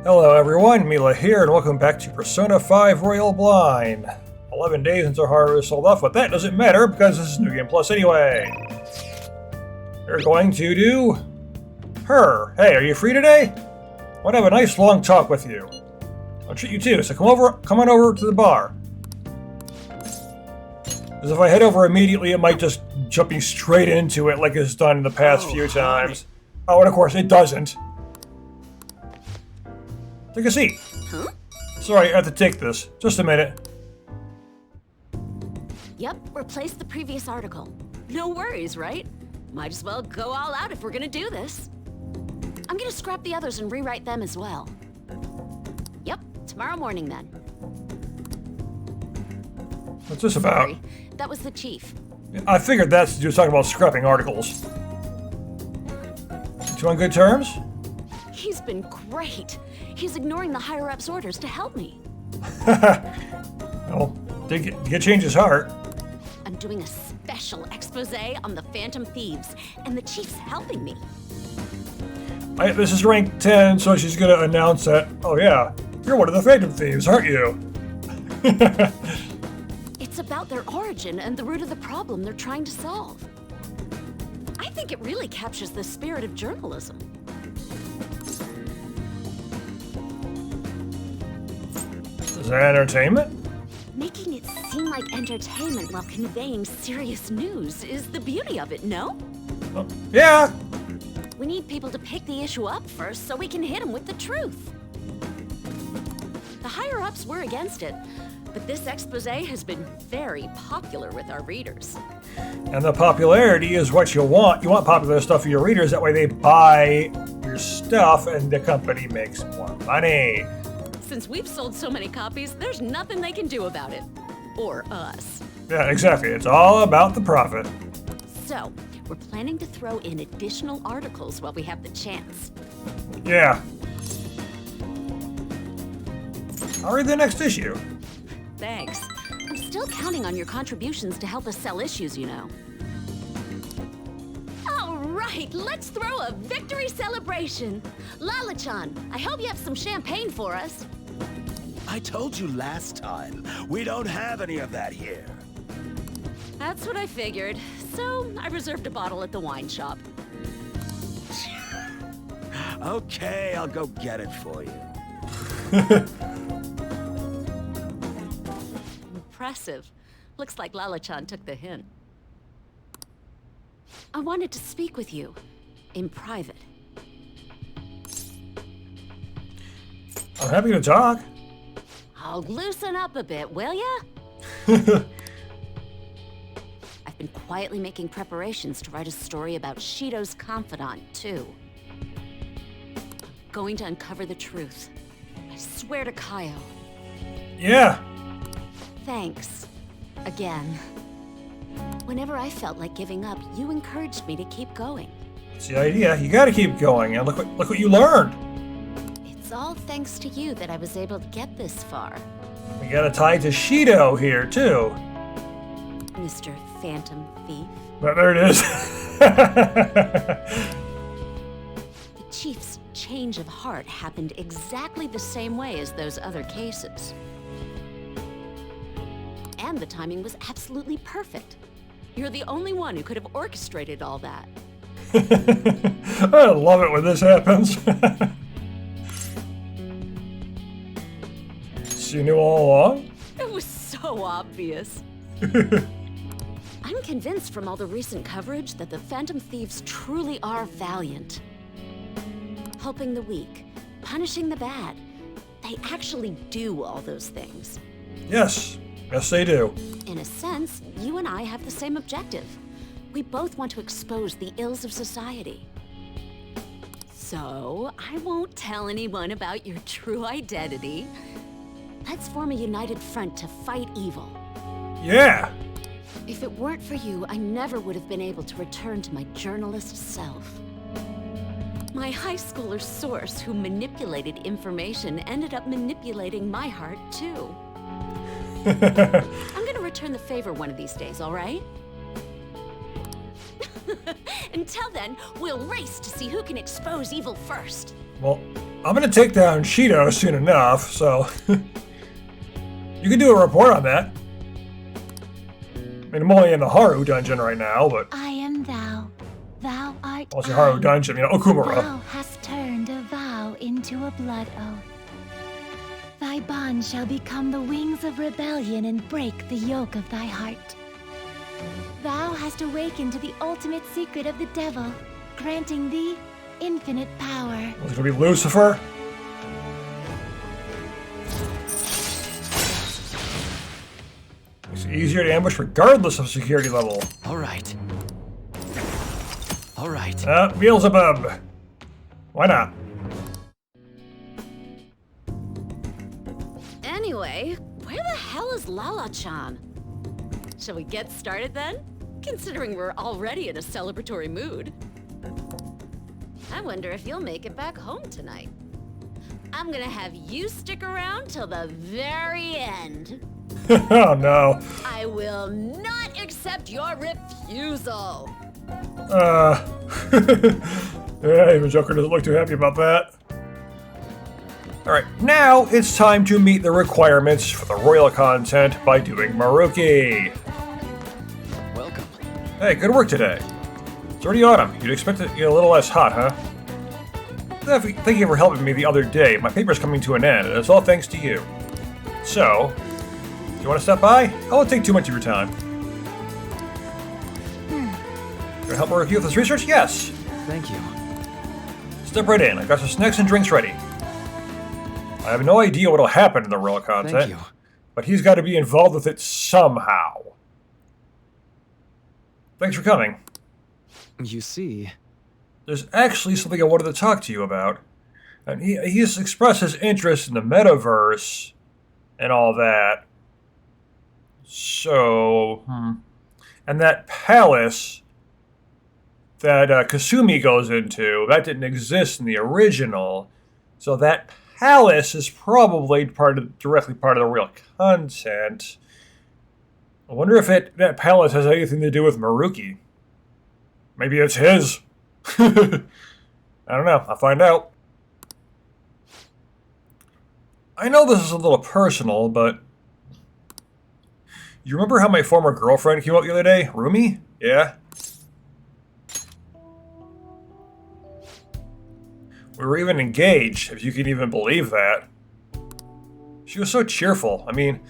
Hello everyone, Mila here, and welcome back to Persona 5 Royal Blind. 11 days until Haru is sold off, but that doesn't matter because this is New Game Plus anyway. We're going to do her. Hey, are you free today? I want to have a nice long talk with you. I'll treat you too, so come on over to the bar. Because if I head over immediately, it might just jump me straight into it like it's done in the past few times. Oh, and of course, it doesn't. Take a seat. Huh? Sorry, I have to take this. Just a minute. Yep, replace the previous article. No worries, right? Might as well go all out if we're gonna do this. I'm gonna scrap the others and rewrite them as well. Yep, tomorrow morning then. What's this about? Sorry, that was the chief. I figured that's you were talking about scrapping articles. You two on good terms? He's been great. He's ignoring the higher-ups' orders to help me. Well, did get change his heart. I'm doing a special expose on the Phantom Thieves, and the chief's helping me. This is rank 10, so she's gonna announce that, oh yeah, you're one of the Phantom Thieves, aren't you? It's about their origin and the root of the problem they're trying to solve. I think it really captures the spirit of journalism. Is that entertainment? Making it seem like entertainment while conveying serious news is the beauty of it, no? Yeah. We need people to pick the issue up first so we can hit them with the truth. The higher-ups were against it, but this expose has been very popular with our readers. And the popularity is what you want. You want popular stuff for your readers, that way they buy your stuff and the company makes more money. Since we've sold so many copies, there's nothing they can do about it. Or us. Yeah, exactly. It's all about the profit. So, we're planning to throw in additional articles while we have the chance. Yeah. I'll read the next issue. Thanks. I'm still counting on your contributions to help us sell issues, you know. All right, let's throw a victory celebration. Lala-chan, I hope you have some champagne for us. I told you last time, we don't have any of that here. That's what I figured. So, I reserved a bottle at the wine shop. Okay, I'll go get it for you. Impressive. Looks like Lala-chan took the hint. I wanted to speak with you. In private. I'm happy to talk. I'll loosen up a bit, will ya? I've been quietly making preparations to write a story about Shido's confidant, too. Going to uncover the truth. I swear to Kaio. Yeah. Thanks. Again. Whenever I felt like giving up, you encouraged me to keep going. That's the idea. You gotta keep going. And look what you learned. It's all thanks to you that I was able to get this far. We got a tie to Shido here, too. Mr. Phantom Thief. But there it is. The Chief's change of heart happened exactly the same way as those other cases. And the timing was absolutely perfect. You're the only one who could have orchestrated all that. I love it when this happens. So you knew all along? It was so obvious. I'm convinced from all the recent coverage that the Phantom Thieves truly are valiant. Helping the weak, punishing the bad. They actually do all those things. Yes. Yes, they do. In a sense, you and I have the same objective. We both want to expose the ills of society. So, I won't tell anyone about your true identity. Let's form a united front to fight evil. Yeah. If it weren't for you, I never would have been able to return to my journalist self. My high schooler source who manipulated information ended up manipulating my heart, too. I'm gonna return the favor one of these days, all right? Until then, we'll race to see who can expose evil first. Well, I'm gonna take down Shido soon enough, so you can do a report on that. I mean, I'm only in the Haru dungeon right now, but I am thou. Thou art well, it's the Haru I. dungeon, Okumura. Thou hast turned a vow into a blood oath. Thy bond shall become the wings of rebellion and break the yoke of thy heart. Thou hast awakened to the ultimate secret of the devil, granting thee infinite power. Was it gonna be Lucifer? It's easier to ambush regardless of security level. All right. All right. Beelzebub. Why not? Anyway, where the hell is Lala-chan? Shall we get started then? Considering we're already in a celebratory mood. I wonder if you'll make it back home tonight. I'm gonna have you stick around till the very end. Oh no. I will not accept your refusal. Yeah, even Joker doesn't look too happy about that. Alright, now it's time to meet the requirements for the royal content by doing Maruki. Welcome. Hey, good work today. It's already autumn. You'd expect it to get a little less hot, huh? Thank you for helping me the other day. My paper's coming to an end, and it's all thanks to you. So, do you want to stop by? I won't take too much of your time. Gonna help Maruki with this research? Yes. Thank you. Step right in. I got some snacks and drinks ready. I have no idea what'll happen in the royal content, Thank you. but he's got to be involved with it somehow. Thanks for coming. You see, There's actually something I wanted to talk to you about. And he's expressed his interest in the metaverse and all that. So, and that palace that Kasumi goes into, that didn't exist in the original. So that palace is probably directly part of the real content. I wonder if that palace has anything to do with Maruki. Maybe it's his. I don't know. I'll find out. I know this is a little personal, but you remember how my former girlfriend came out the other day? Rumi? Yeah? We were even engaged, if you can even believe that. She was so cheerful. I mean,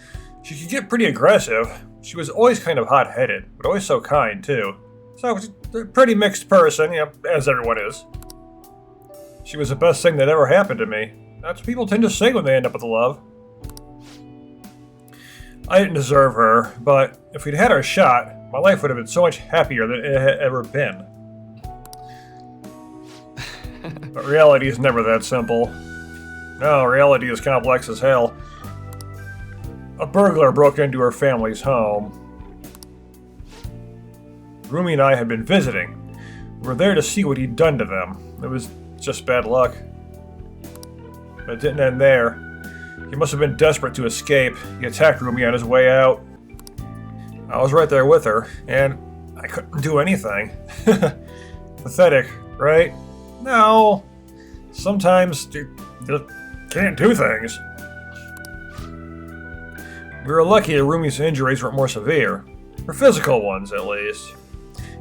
she could get pretty aggressive. She was always kind of hot-headed, but always so kind, too. So I was a pretty mixed person, as everyone is. She was the best thing that ever happened to me. That's what people tend to say when they end up with love. I didn't deserve her, but if we'd had our shot, my life would have been so much happier than it had ever been. But reality is never that simple. No, reality is complex as hell. A burglar broke into her family's home. Rumi and I had been visiting. We were there to see what he'd done to them. It was just bad luck. But it didn't end there. He must have been desperate to escape. He attacked Rumi on his way out. I was right there with her, and I couldn't do anything. Pathetic, right? No. Sometimes you just can't do things. We were lucky that Rumi's injuries weren't more severe. Or physical ones, at least.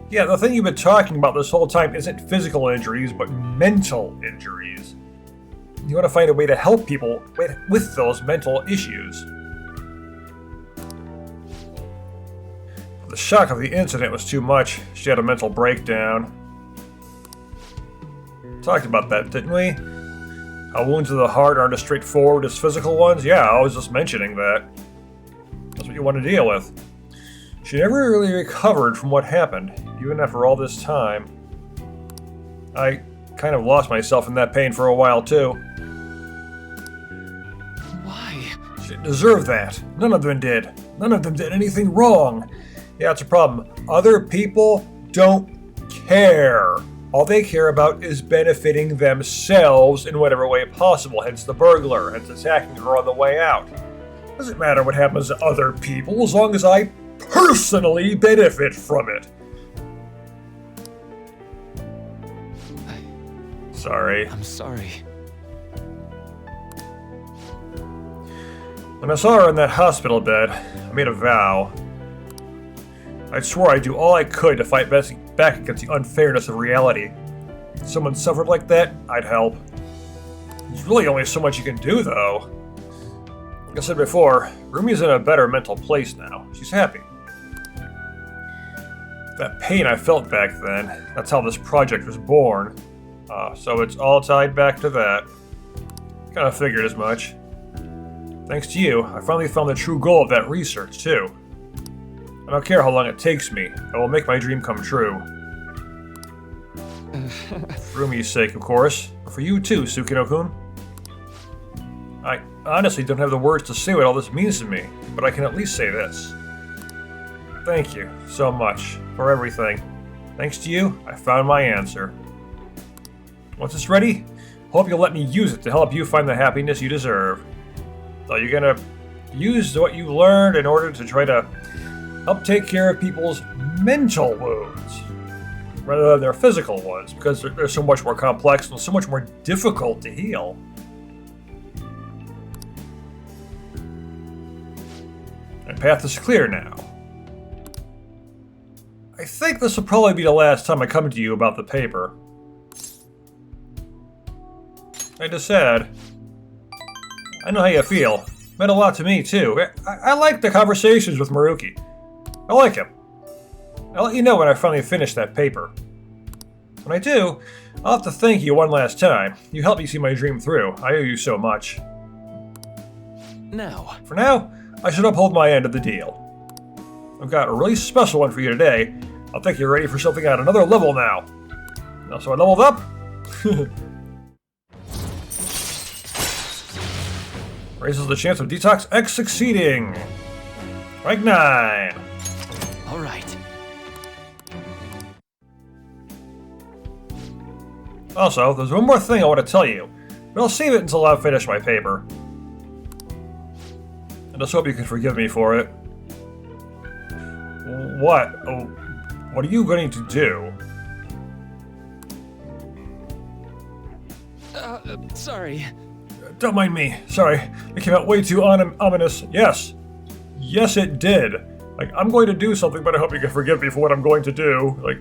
Yeah, the thing you've been talking about this whole time isn't physical injuries, but mental injuries. You want to find a way to help people with those mental issues. The shock of the incident was too much. She had a mental breakdown. Talked about that, didn't we? How wounds of the heart aren't as straightforward as physical ones? Yeah, I was just mentioning that. That's what you want to deal with. She never really recovered from what happened, even after all this time. I kind of lost myself in that pain for a while, too. why? She didn't deserve that. None of them did. None of them did anything wrong. Yeah, it's a problem. Other people don't care. All they care about is benefiting themselves in whatever way possible, hence the burglar, hence attacking her on the way out. Doesn't matter what happens to other people as long as I personally benefit from it. Sorry. I'm sorry. When I saw her in that hospital bed, I made a vow. I swore I'd do all I could to fight back against the unfairness of reality. If someone suffered like that, I'd help. There's really only so much you can do, though. Like I said before, Rumi's in a better mental place now. She's happy. That pain I felt back then, that's how this project was born. So it's all tied back to that. Kinda figured as much. Thanks to you, I finally found the true goal of that research, too. I don't care how long it takes me, I will make my dream come true. For Rumi's sake, of course, but for you too, Sukino-kun. I honestly don't have the words to say what all this means to me, but I can at least say this. Thank you so much for everything. Thanks to you, I found my answer. Once it's ready, hope you'll let me use it to help you find the happiness you deserve. So you're gonna use what you learned in order to try to help take care of people's mental wounds rather than their physical ones, because they're so much more complex and so much more difficult to heal. My path is clear now. I think this will probably be the last time I come to you about the paper. I just said, I know how you feel. Meant a lot to me, too. I like the conversations with Maruki. I like him. I'll let you know when I finally finish that paper. When I do, I'll have to thank you one last time. You helped me see my dream through. I owe you so much. Now. For now, I should uphold my end of the deal. I've got a really special one for you today. I think you're ready for something at another level now. So I leveled up? Raises the chance of Detox X succeeding. Rank 9. All right. Also, there's one more thing I want to tell you, but I'll save it until I've finished my paper. I just hope you can forgive me for it. What? Oh, what are you going to do? Sorry. Don't mind me. Sorry. It came out way too ominous. Yes. Yes, it did. Like, I'm going to do something, but I hope you can forgive me for what I'm going to do. Like,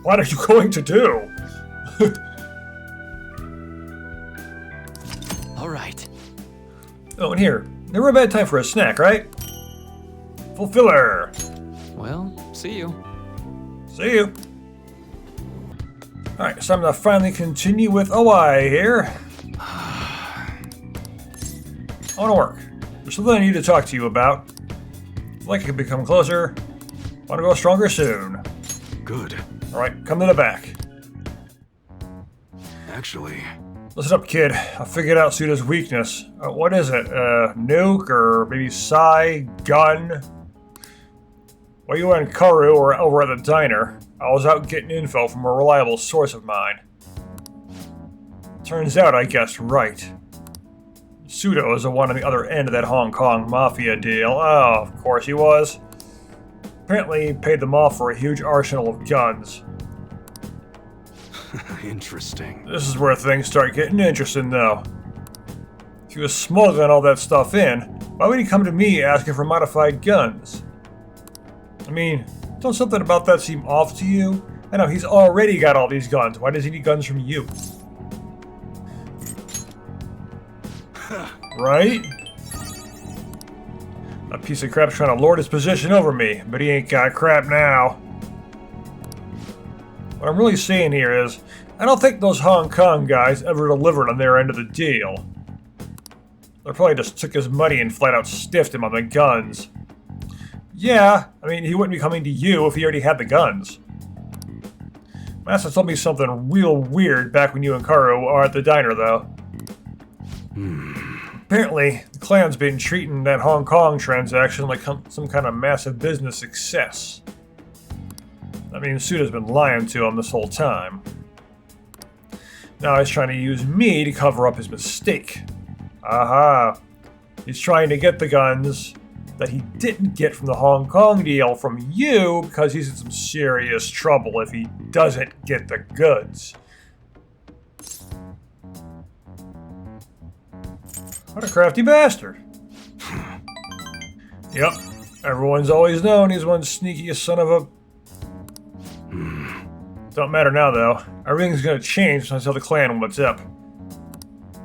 what are you going to do? All right. Oh, and here. Never a bad time for a snack, right? Fulfiller. Well, see you. See you. Alright, so I'm going to finally continue with OI here. I want to work. There's something I need to talk to you about. I'd like I could become closer. Want to go stronger soon. Good. Alright, come to the back. Actually, Listen up, kid. I figured out Suda's weakness. What is it? Nuke or maybe Psy? Gun? While you and Karu were over at the diner, I was out getting info from a reliable source of mine. Turns out I guessed right. Suda was the one on the other end of that Hong Kong mafia deal. Oh, of course he was. Apparently he paid them off for a huge arsenal of guns. interesting. This is where things start getting interesting, though. If he was smuggling all that stuff in, why would he come to me asking for modified guns? I mean, don't something about that seem off to you? I know, he's already got all these guns. Why does he need guns from you? Right? That piece of crap's trying to lord his position over me, but he ain't got crap now. What I'm really saying here is, I don't think those Hong Kong guys ever delivered on their end of the deal. They probably just took his money and flat out stiffed him on the guns. Yeah, I mean, he wouldn't be coming to you if he already had the guns. Master told me something real weird back when you and Karu were at the diner, though. Apparently, the clan's been treating that Hong Kong transaction like some kind of massive business success. I mean, Suda's been lying to him this whole time. Now he's trying to use me to cover up his mistake. Aha! He's trying to get the guns that he didn't get from the Hong Kong deal from you because he's in some serious trouble if he doesn't get the goods. What a crafty bastard. Yep. Everyone's always known he's one sneakiest son of a... Don't matter now, though. Everything's gonna change once I tell the clan what's up.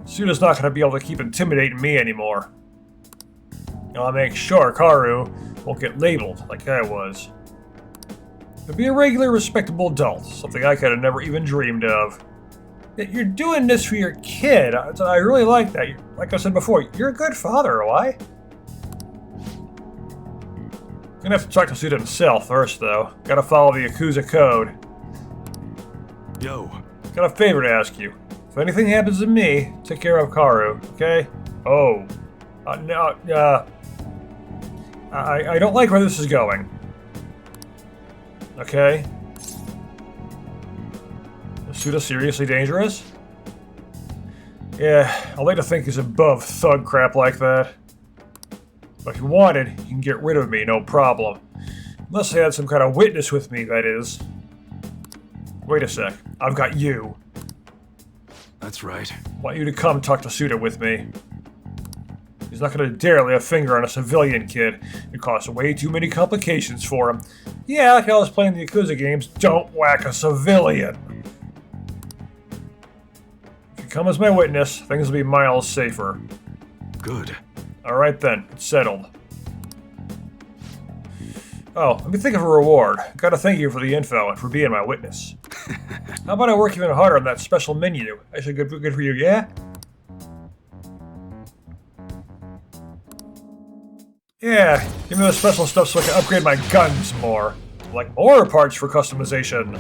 Suda's not gonna be able to keep intimidating me anymore. And I'll make sure Karu won't get labeled like I was. To be a regular, respectable adult, something I could have never even dreamed of. Yet you're doing this for your kid. I really like that. Like I said before, you're a good father, why? Gonna have to talk to Suda himself first, though. Gotta follow the Yakuza code. Yo. Got a favor to ask you. If anything happens to me, take care of Karu, okay? Oh. I don't like where this is going. Okay? Is Suda seriously dangerous? Yeah, I'd like to think he's above thug crap like that. But if you wanted, you can get rid of me, no problem. Unless I had some kind of witness with me, that is. Wait a sec. I've got you. That's right. I want you to come talk to Suda with me. He's not going to dare lay a finger on a civilian kid. It causes way too many complications for him. Yeah, like I was playing the Yakuza games, don't whack a civilian. If you come as my witness, things will be miles safer. Good. Alright then, it's settled. Oh, let me think of a reward. Gotta thank you for the info and for being my witness. How about I work even harder on that special menu? Actually, good for you, yeah? Yeah, give me the special stuff so I can upgrade my guns more. Like more parts for customization.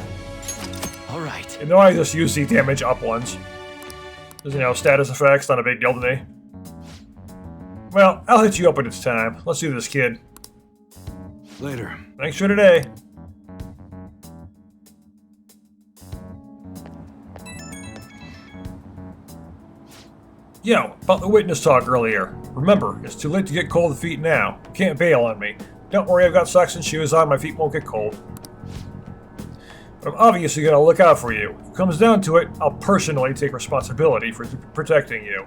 Alright. And though I just use the damage up ones. Because, you know, status effects, not a big deal to me. Well, I'll hit you up when it's time. Let's do this, kid. Later. Thanks for today. Yo, about the witness talk earlier. Remember, it's too late to get cold feet now. You can't bail on me. Don't worry, I've got socks and shoes on, my feet won't get cold. But I'm obviously gonna look out for you. If it comes down to it, I'll personally take responsibility for protecting you.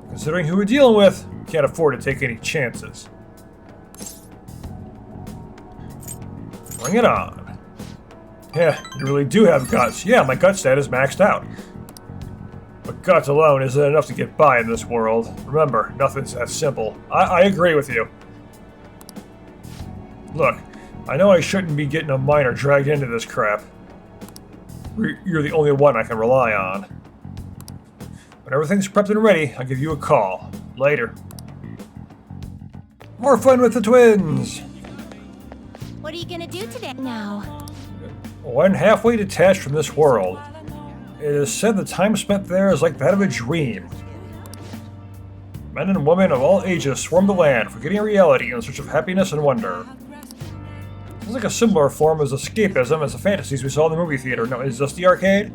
Considering who we're dealing with, we can't afford to take any chances. Bring it on. Yeah, you really do have guts. Yeah, my gut stat is maxed out. But guts alone isn't enough to get by in this world. Remember, nothing's that simple. I agree with you. Look, I know I shouldn't be getting a minor dragged into this crap. You're the only one I can rely on. When everything's prepped and ready, I'll give you a call. Later. More fun with the twins! What are you gonna do today? Now. When halfway detached from this world, it is said the time spent there is like that of a dream. Men and women of all ages swarm the land, forgetting reality in search of happiness and wonder. It's like a similar form as escapism as the fantasies we saw in the movie theater. No, is this the arcade?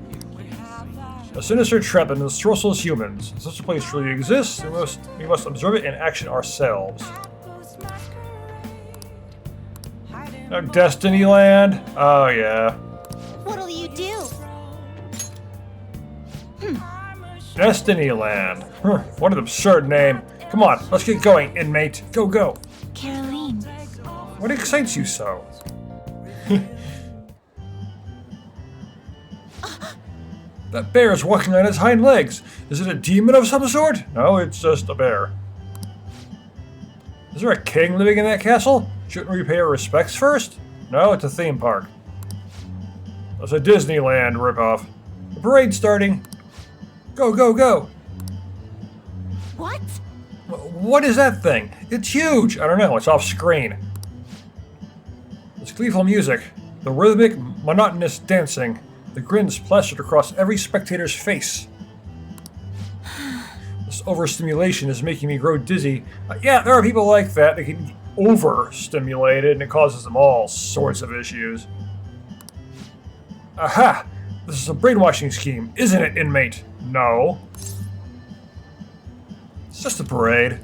A sinister trap in this trustless humans. If such a place truly exists, we must observe it in action ourselves. No, Destiny Land? Oh yeah. What'll you do? Destiny Land. What an absurd name. Come on, let's get going, inmate. Go, go. Caroline. What excites you so? That bear is walking on its hind legs. Is it a demon of some sort? No, it's just a bear. Is there a king living in that castle? Shouldn't we pay our respects first? No, it's a theme park. It's a Disneyland ripoff. The parade's starting. Go, go, go! What? What is that thing? It's huge! I don't know, it's off screen. It's gleeful music, the rhythmic, monotonous dancing, the grins plastered across every spectator's face. This overstimulation is making me grow dizzy. Yeah, there are people like that. They can be overstimulated and it causes them all sorts of issues. Aha! This is a brainwashing scheme, isn't it, inmate? No. It's just a parade.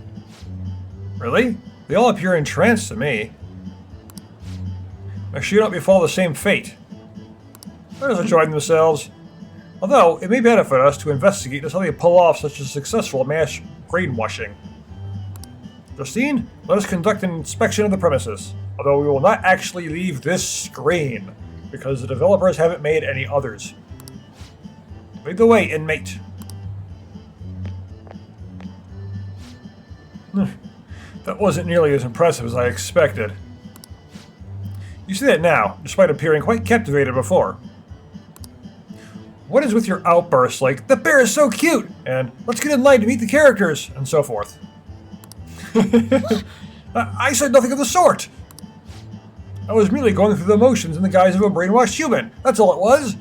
Really? They all appear entranced to me. Make sure you don't befall the same fate. Others enjoying themselves. Although, it may benefit us to investigate just how they pull off such a successful mass brainwashing. Justine, let us conduct an inspection of the premises, although we will not actually leave this screen, because the developers haven't made any others. Lead the way, inmate. That wasn't nearly as impressive as I expected. You see that now, despite appearing quite captivated before. What is with your outbursts like, "The bear is so cute," and "Let's get in line to meet the characters," and so forth? I said nothing of the sort! I was merely going through the motions in the guise of a brainwashed human. That's all it was.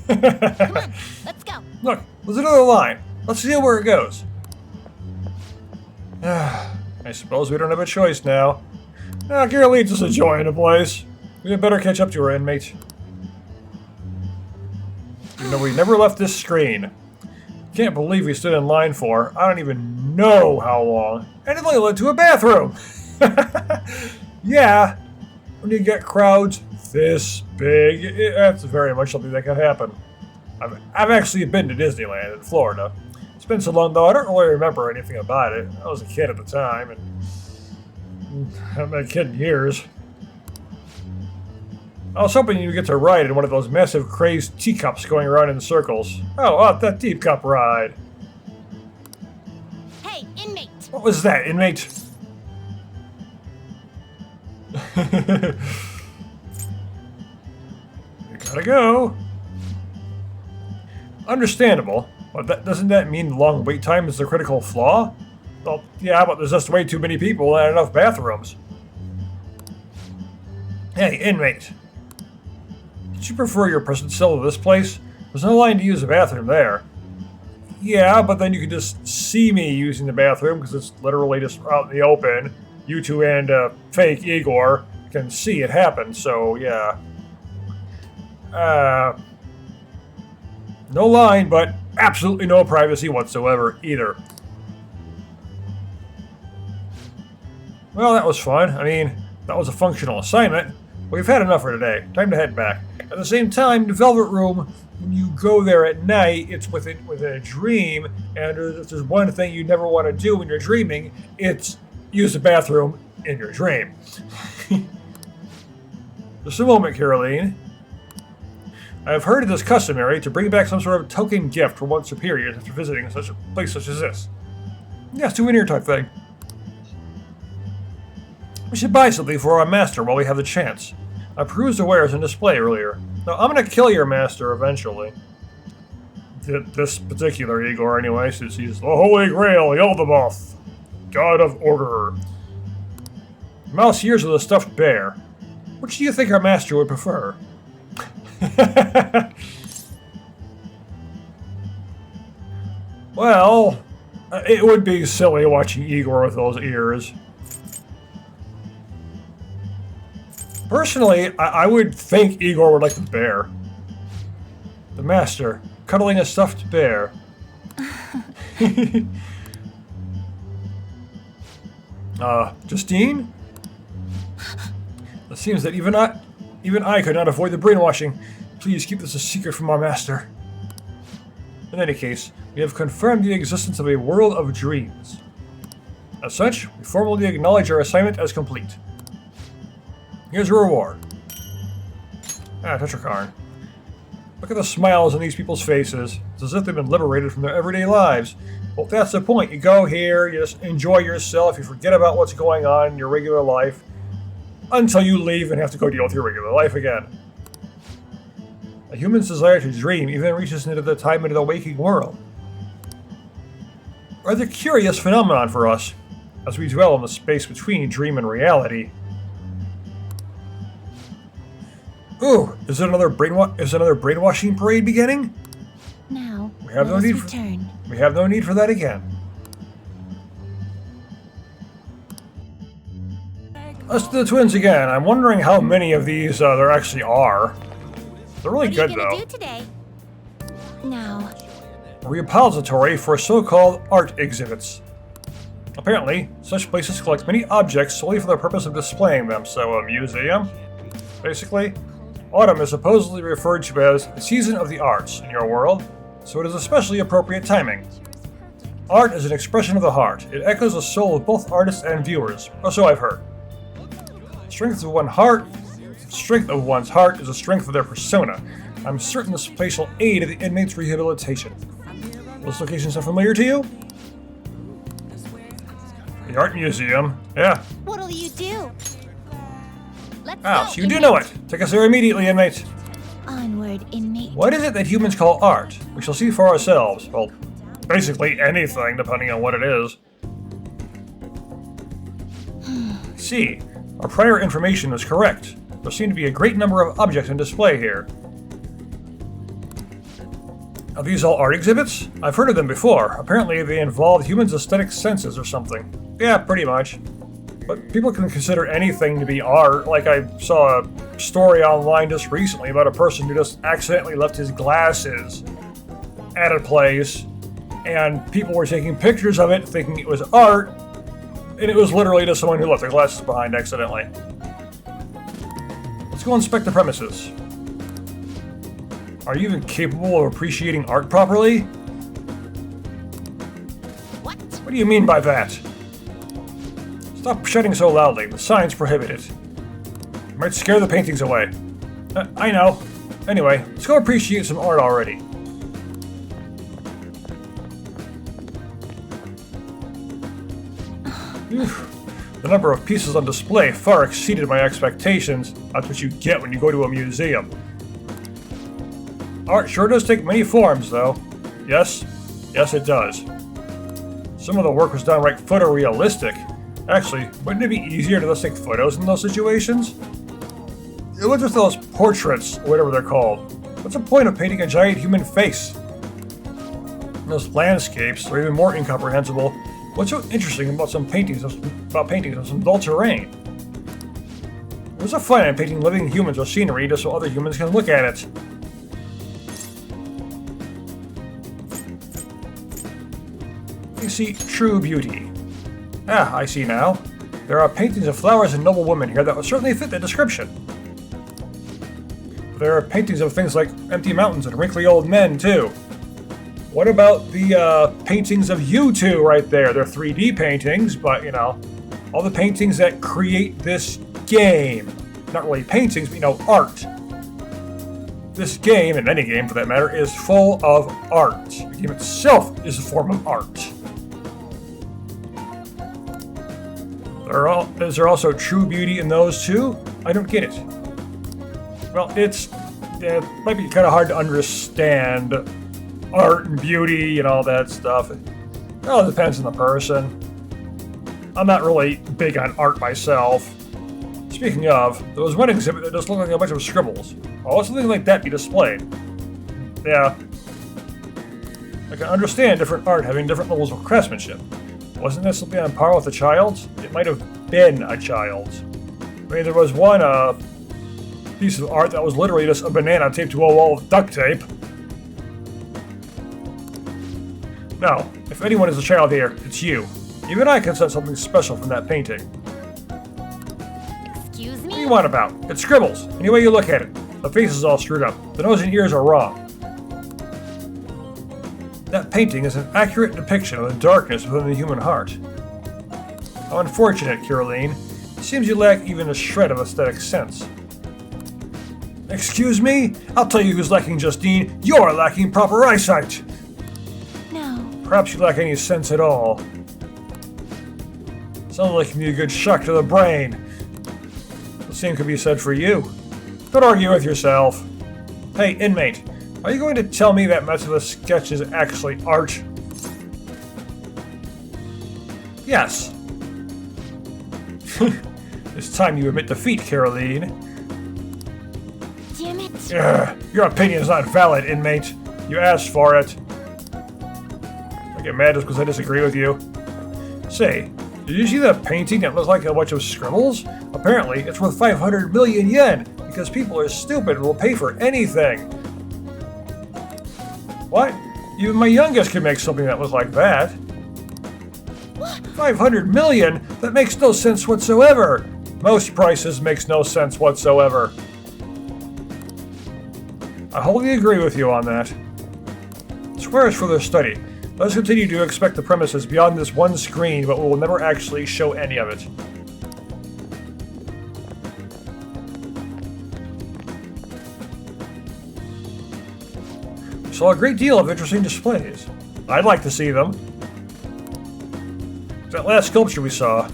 Come on, let's go. Look, there's another line. Let's see where it goes. I suppose we don't have a choice now. Carolene's just enjoying the place. We had better catch up to her, inmate. You know, we never left this screen. Can't believe we stood in line for, I don't even know how long. And it only led to a bathroom! Yeah, when you get crowds this big, that's very much something that can happen. I've actually been to Disneyland in Florida. It's been so long though, I don't really remember anything about it. I was a kid at the time, and I haven't been a kid in years. I was hoping you'd get to ride in one of those massive crazed teacups going around in circles. Oh, that teacup ride. Hey, inmate! What was that, inmate? You gotta go. Understandable, but doesn't that mean long wait time is the critical flaw? Well, yeah, but there's just way too many people and enough bathrooms. Hey, inmate. Did you prefer your prison cell to this place? There's no line to use the bathroom there. Yeah, but then you can just see me using the bathroom because it's literally just out in the open. You two and fake Igor can see it happen, so yeah. No line, but absolutely no privacy whatsoever either. Well, that was fun. I mean, that was a functional assignment. We've had enough for today. Time to head back. At the same time, the Velvet Room, when you go there at night, it's within a dream, and if there's one thing you never want to do when you're dreaming, it's use the bathroom in your dream. Just a moment, Caroline. I have heard it is customary to bring back some sort of token gift from one's superiors after visiting such a place such as this. Yeah, souvenir type thing. We should buy something for our master while we have the chance. I perused the wares on display earlier. Now, I'm gonna kill your master eventually. This particular Igor, anyway, since he's the Holy Grail, Yeldamoth, God of Order. Mouse ears with a stuffed bear. Which do you think our master would prefer? Well, it would be silly watching Igor with those ears. Personally, I would think Igor would like the bear. The master, cuddling a stuffed bear. Justine? It seems that even I could not avoid the brainwashing. Please keep this a secret from our master. In any case, we have confirmed the existence of a world of dreams. As such, we formally acknowledge our assignment as complete. Here's a reward. Tetrakarn. Look at the smiles on these people's faces. It's as if they've been liberated from their everyday lives. Well, that's the point. You go here, you just enjoy yourself, you forget about what's going on in your regular life, until you leave and have to go deal with your regular life again. A human's desire to dream even reaches into the time into the waking world. A rather curious phenomenon for us, as we dwell in the space between dream and reality. Ooh, is it another brainwashing parade beginning? Now, We have no let us need return. We have no need for that again. Let's do the twins again. I'm wondering how many of these there actually are. They're really good, What are you though. gonna do today? Now, A repository for so-called art exhibits. Apparently, such places collect many objects solely for the purpose of displaying them, so a museum? Basically, autumn is supposedly referred to as the season of the arts in your world, so it is especially appropriate timing. art is an expression of the heart. It echoes the soul of both artists and viewers, or so I've heard. Strength of one's heart is the strength of their persona. I'm certain this place will aid in the inmates' rehabilitation. This location sound familiar to you? The art museum. Yeah. What'll you do? Let's Ah, go, so you do inmate. know it. Take us there immediately, inmate. Onward, inmate. What is it that humans call art? We shall see for ourselves. Well, basically anything, depending on what it is. See, our prior information is correct. There seem to be a great number of objects on display here. Are these all art exhibits? I've heard of them before. Apparently they involve humans' aesthetic senses or something. Yeah, pretty much. But people can consider anything to be art. Like I saw a story online just recently about a person who just accidentally left his glasses at a place, and people were taking pictures of it thinking it was art, and it was literally just someone who left their glasses behind accidentally. Let's go inspect the premises. Are you even capable of appreciating art properly? What do you mean by that? Stop shouting so loudly. The signs prohibit it. You might scare the paintings away. I know. Anyway, let's go appreciate some art already. The number of pieces on display far exceeded my expectations. That's what you get when you go to a museum. Art sure does take many forms, though. Yes, it does. Some of the work was downright photorealistic. Actually, wouldn't it be easier to just take photos in those situations? Look at those portraits, or whatever they're called. What's the point of painting a giant human face? Those landscapes are even more incomprehensible. What's so interesting about paintings of some dull terrain? What's the fun in painting living humans or scenery just so other humans can look at it? You see true beauty. Ah, I see now. There are paintings of flowers and noble women here that would certainly fit the description. There are paintings of things like empty mountains and wrinkly old men, too. What about the paintings of you two right there? They're 3D paintings, but, you know, all the paintings that create this game. Not really paintings, but, you know, art. This game, and any game for that matter, is full of art. The game itself is a form of art. Is there also true beauty in those too? I don't get it. Well, it might be kind of hard to understand art and beauty and all that stuff. It all depends on the person. I'm not really big on art myself. Speaking of, there was one exhibit that just looked like a bunch of scribbles. Why would something like that be displayed? Yeah. I can understand different art having different levels of craftsmanship. Wasn't this something on par with a child's? It might have been a child's. I mean, there was one piece of art that was literally just a banana taped to a wall with duct tape. Now, if anyone is a child here, it's you. Even I can sense something special from that painting. Excuse What do me? you want about? It scribbles. Any way you look at it. The face is all screwed up. The nose and ears are wrong. That painting is an accurate depiction of the darkness within the human heart. How unfortunate, Caroline. It seems you lack even a shred of aesthetic sense. Excuse me? I'll tell you who's lacking, Justine. You're lacking proper eyesight. No. Perhaps you lack any sense at all. Sounds like me a good shock to the brain. The same could be said for you. Don't argue with yourself. Hey, inmate. Are you going to tell me that much of the sketch is actually art? Yes. It's time you admit defeat, Caroline. Damn it. Ugh, your opinion is not valid, inmate. You asked for it. I get mad just because I disagree with you. Say, did you see that painting that looks like a bunch of scribbles? Apparently, it's worth 500 million yen because people are stupid and will pay for anything. What? Even my youngest can make something that looks like that. 500 million? That makes no sense whatsoever. Most prices makes no sense whatsoever. I wholly agree with you on that. Square is for their study. Let's continue to expect the premises beyond this one screen, but we will never actually show any of it. We saw a great deal of interesting displays. I'd like to see them. That last sculpture we saw,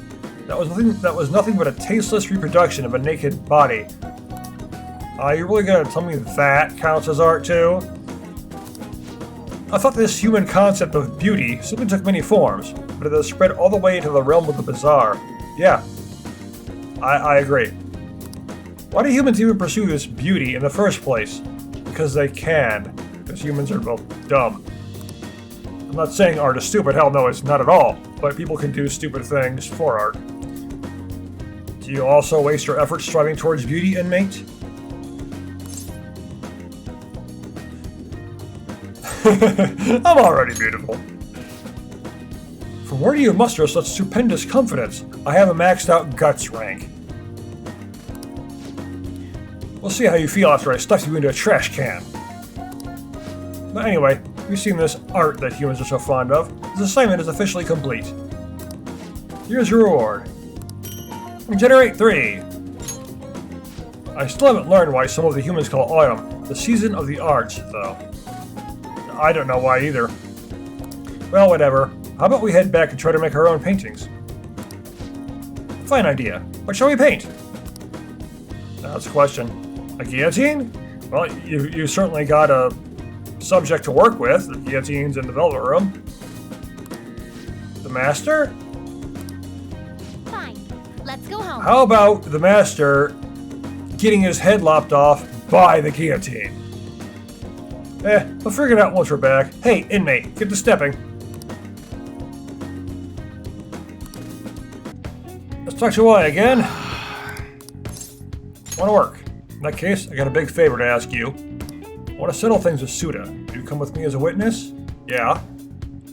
that was nothing but a tasteless reproduction of a naked body. You really gonna tell me that counts as art too? I thought this human concept of beauty simply took many forms, but it has spread all the way into the realm of the bizarre. Yeah, I agree. Why do humans even pursue this beauty in the first place? Because they can. Because humans are both dumb. I'm not saying art is stupid, hell no, it's not at all. But people can do stupid things for art. Do you also waste your efforts striving towards beauty, inmate? I'm already beautiful. From where do you muster such stupendous confidence? I have a maxed out guts rank. We'll see how you feel after I stuff you into a trash can. But anyway, we've seen this art that humans are so fond of. This assignment is officially complete. Here's your reward. Generate 3. I still haven't learned why some of the humans call autumn the season of the arts, though. I don't know why either. Well, whatever. How about we head back and try to make our own paintings? Fine idea. What shall we paint? That's a question. A guillotine? Well, you certainly got a subject to work with. The guillotine's in the development room. The master? Fine. Let's go home. How about the master getting his head lopped off by the guillotine? We'll figure it out once we're back. Hey, inmate, get to stepping. Let's talk to Y again. Wanna work? In that case, I got a big favor to ask you. I want to settle things with Suda. Do you come with me as a witness? Yeah.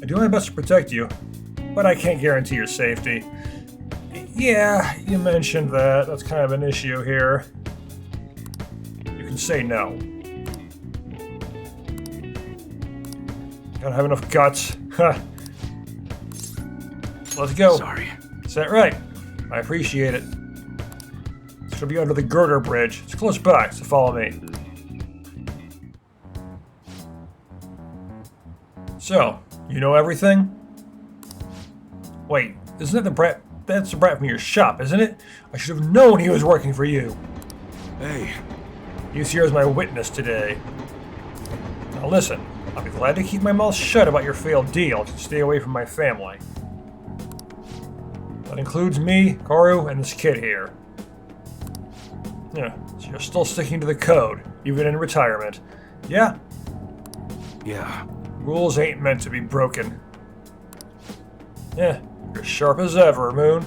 I do my best to protect you, but I can't guarantee your safety. Yeah, you mentioned that. That's kind of an issue here. You can say no. Don't have enough guts. Huh. Let's go. Sorry. Is that right? I appreciate it. It's gonna be under the girder bridge. It's close by, so follow me. So, you know everything? Wait, isn't that the brat? That's the brat from your shop, isn't it? I should have known he was working for you. Hey. He's here as my witness today. Now listen, I'll be glad to keep my mouth shut about your failed deal to stay away from my family. That includes me, Karu, and this kid here. Yeah, so you're still sticking to the code, even in retirement. Yeah? Yeah. Rules ain't meant to be broken. Yeah, you're sharp as ever, Moon.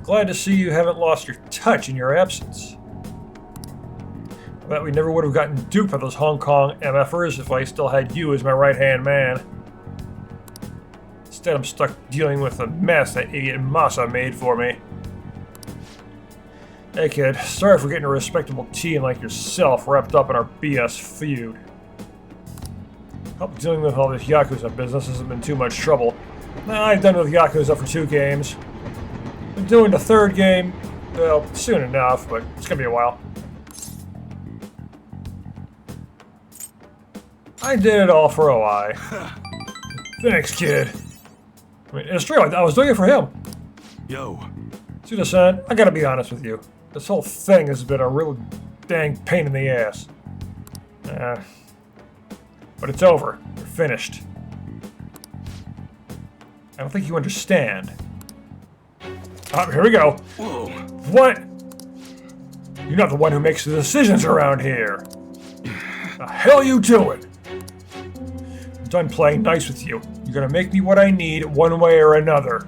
Glad to see you haven't lost your touch in your absence. I bet we never would have gotten duped by those Hong Kong MFers if I still had you as my right-hand man. Instead, I'm stuck dealing with the mess that idiot Masa made for me. Hey kid, sorry for getting a respectable teen like yourself wrapped up in our BS feud. Hope dealing with all this Yakuza business hasn't been too much trouble. Nah, I've done with Yakuza for 2 games. Been doing the 3rd game, well, soon enough, but it's gonna be a while. I did it all for a while. Thanks, kid. I mean, it's true, I was doing it for him. Yo. Suda-san, I gotta be honest with you. This whole thing has been a real dang pain in the ass. But it's over. We're finished. I don't think you understand. Here we go. Whoa. What? You're not the one who makes the decisions around here. The hell you doing? I'm done playing nice with you. You're gonna make me what I need one way or another.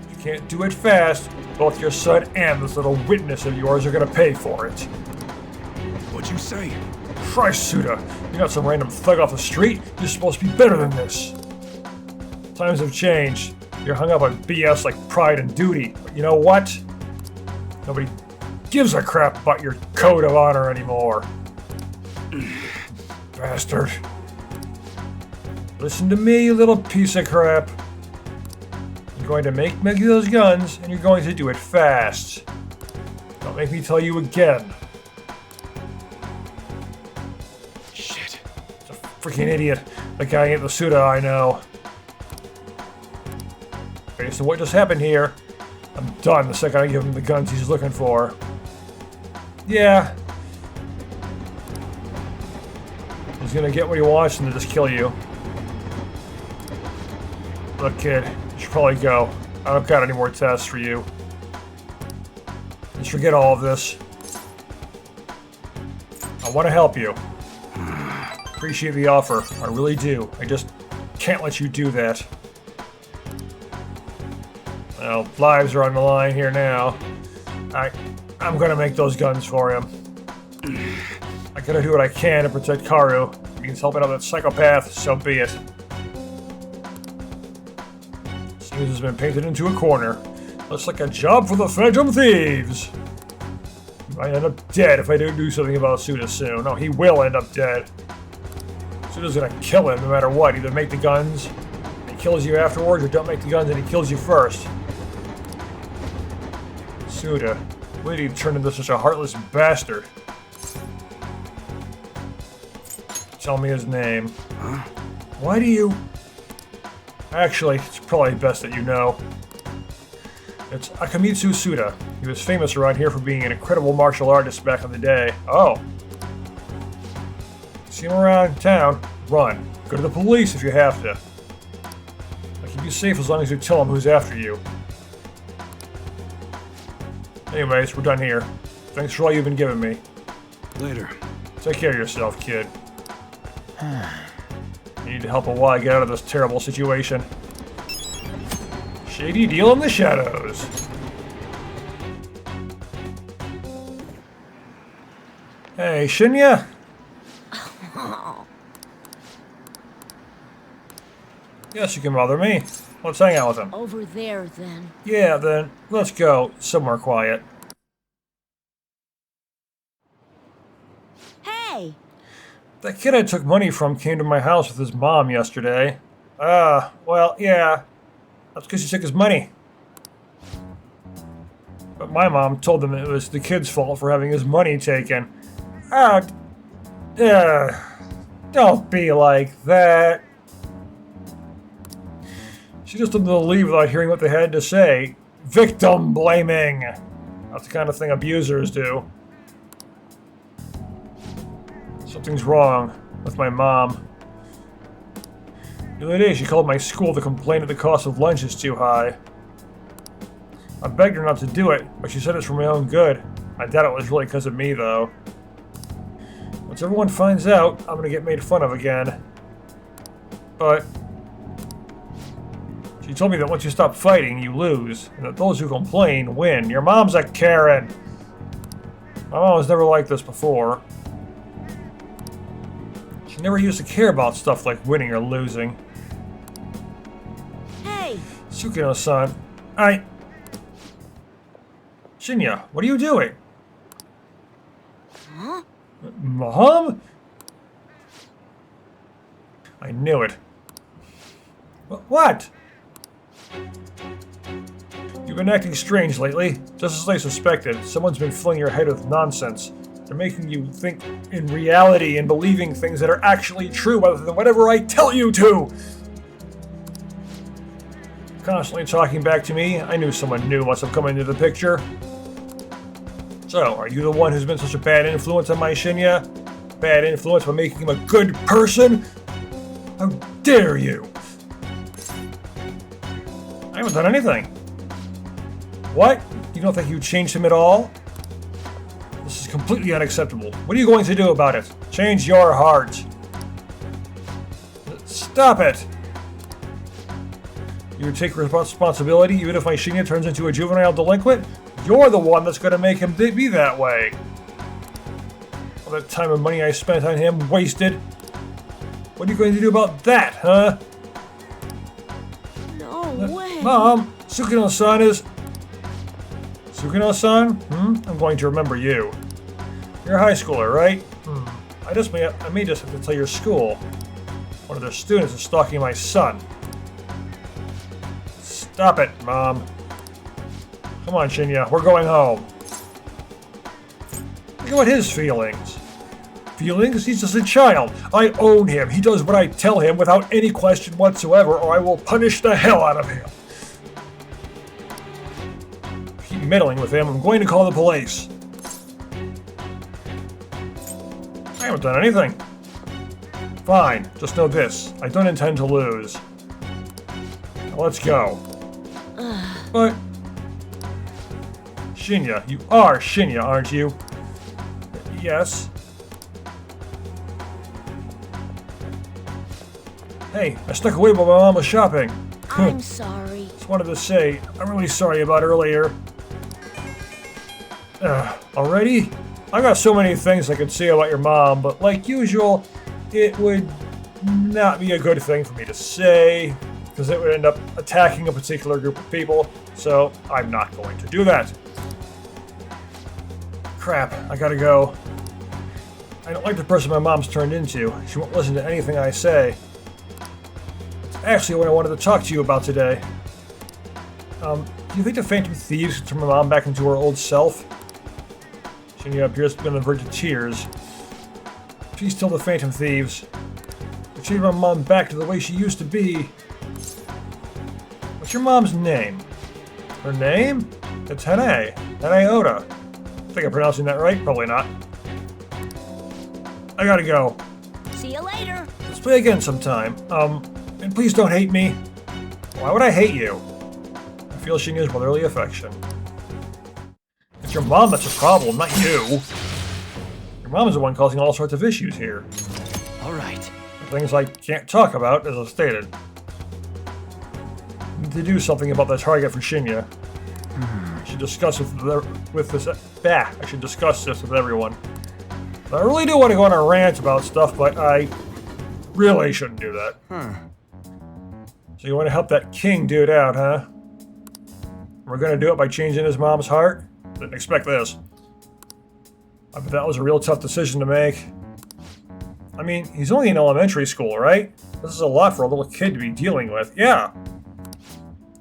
If you can't do it fast, both your son and this little witness of yours are gonna pay for it. What'd you say? Christ, Suda, you're not some random thug off the street. You're supposed to be better than this. Times have changed. You're hung up on BS like pride and duty. But you know what? Nobody gives a crap about your code of honor anymore. Bastard. Listen to me, you little piece of crap. You're going to make me those guns, and you're going to do it fast. Don't make me tell you again. Shit. It's a freaking idiot. The guy at the Suda, I know. Okay, so what just happened here? I'm done the second I give him the guns he's looking for. Yeah. He's gonna get what he wants and then just kill you. Look, kid, you should probably go. I don't got any more tests for you. Just forget all of this. I want to help you. Appreciate the offer. I really do. I just can't let you do that. Well, lives are on the line here now. I'm gonna make those guns for him. I gotta do what I can to protect Karu. If it means helping out that psychopath, so be it. Seems has been painted into a corner. Looks like a job for the Phantom Thieves. He might end up dead if I don't do something about Suda soon. No, he will end up dead. Suda's gonna kill him no matter what. Either make the guns, and he kills you afterwards, or don't make the guns and he kills you first. Suda, why did he turn into such a heartless bastard? Tell me his name. Huh? Why do you... Actually, it's probably best that you know. It's Akamitsu Suda. He was famous around here for being an incredible martial artist back in the day. Oh. See him around town, run. Go to the police if you have to. I'll keep you safe as long as you tell him who's after you. Anyways, we're done here. Thanks for all you've been giving me. Later. Take care of yourself, kid. You need to help a Y get out of this terrible situation. Shady deal in the shadows. Hey, Shinya? Yes, you can bother me. Let's hang out with him. Over there, then. Yeah, then, let's go somewhere quiet. Hey! That kid I took money from came to my house with his mom yesterday. Well, yeah. That's because he took his money. But my mom told him it was the kid's fault for having his money taken. Don't be like that. She just told them to leave without hearing what they had to say. Victim blaming. That's the kind of thing abusers do. Something's wrong with my mom. The other day she called my school to complain that the cost of lunch is too high. I begged her not to do it, but she said it's for my own good. I doubt it was really because of me, though. Once everyone finds out, I'm gonna get made fun of again. But she told me that once you stop fighting, you lose, and that those who complain win. Your mom's a Karen! My mom was never like this before. She never used to care about stuff like winning or losing. Hey! Sukino-san, Shinya, what are you doing? Huh? Mom? I knew it. What? You've been acting strange lately. Just as I suspected, someone's been filling your head with nonsense. They're making you think in reality and believing things that are actually true rather than whatever I tell you to! Constantly talking back to me, I knew someone new must have come into the picture. So, are you the one who's been such a bad influence on my Shinya? Bad influence by making him a good person? How dare you! I haven't done anything. What? You don't think you changed him at all? This is completely unacceptable. What are you going to do about it? Change your heart. Stop it! You take responsibility even if my Shinya turns into a juvenile delinquent? You're the one that's gonna make him be that way. All that time and money I spent on him wasted. What are you going to do about that, huh? No way! Mom, Sukino-san is... Sukino-san? I'm going to remember you. You're a high schooler, right? I may just have to tell your school. One of their students is stalking my son. Stop it, Mom. Come on, Shinya, we're going home. Think about his feelings. Feelings? He's just a child. I own him. He does what I tell him without any question whatsoever, or I will punish the hell out of him. Keep meddling with him. I'm going to call the police. I haven't done anything. Fine. Just know this. I don't intend to lose. Now let's go. But... Shinya. You are Shinya, aren't you? Yes. Hey, I stuck away while my mom was shopping. I'm sorry. Just wanted to say, I'm really sorry about earlier. Already? I got so many things I could say about your mom, but like usual, it would not be a good thing for me to say, because it would end up attacking a particular group of people, so I'm not going to do that. Crap, I gotta go. I don't like the person my mom's turned into. She won't listen to anything I say. That's actually what I wanted to talk to you about today. Do you think the Phantom Thieves can turn my mom back into her old self? Shinya appears to be on the verge of tears. Please tell the Phantom Thieves. To change my mom back to the way she used to be. What's your mom's name? Her name? It's Hene. Hene Oda. I think I'm pronouncing that right? Probably not. I gotta go. See you later. Let's play again sometime. And please don't hate me. Why would I hate you? I feel Shinya's brotherly affection. It's your mom that's a problem, not you. Your mom is the one causing all sorts of issues here. All right. Things I can't talk about, as I stated. I need to do something about the target for Shinya. I should discuss I should discuss this with everyone. I really do want to go on a rant about stuff, but I really shouldn't do that. So you want to help that king dude out, huh? We're gonna do it by changing his mom's heart? Didn't expect this. I bet that was a real tough decision to make. I mean, he's only in elementary school, right? This is a lot for a little kid to be dealing with. Yeah.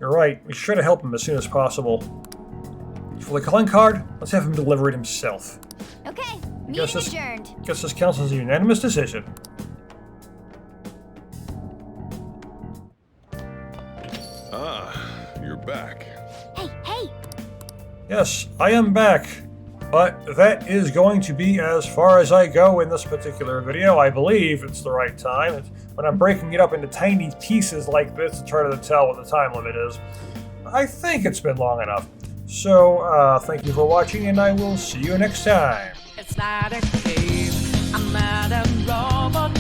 You're right. We should try to help him as soon as possible. For the calling card, let's have him deliver it himself. Okay, meeting adjourned. Guess this counts as a unanimous decision. You're back. Hey! Yes, I am back. But that is going to be as far as I go in this particular video. I believe it's the right time. It's when I'm breaking it up into tiny pieces like this to try to tell what the time limit is. I think it's been long enough. So, thank you for watching, and I will see you next time. It's not a cave, I'm not a robot.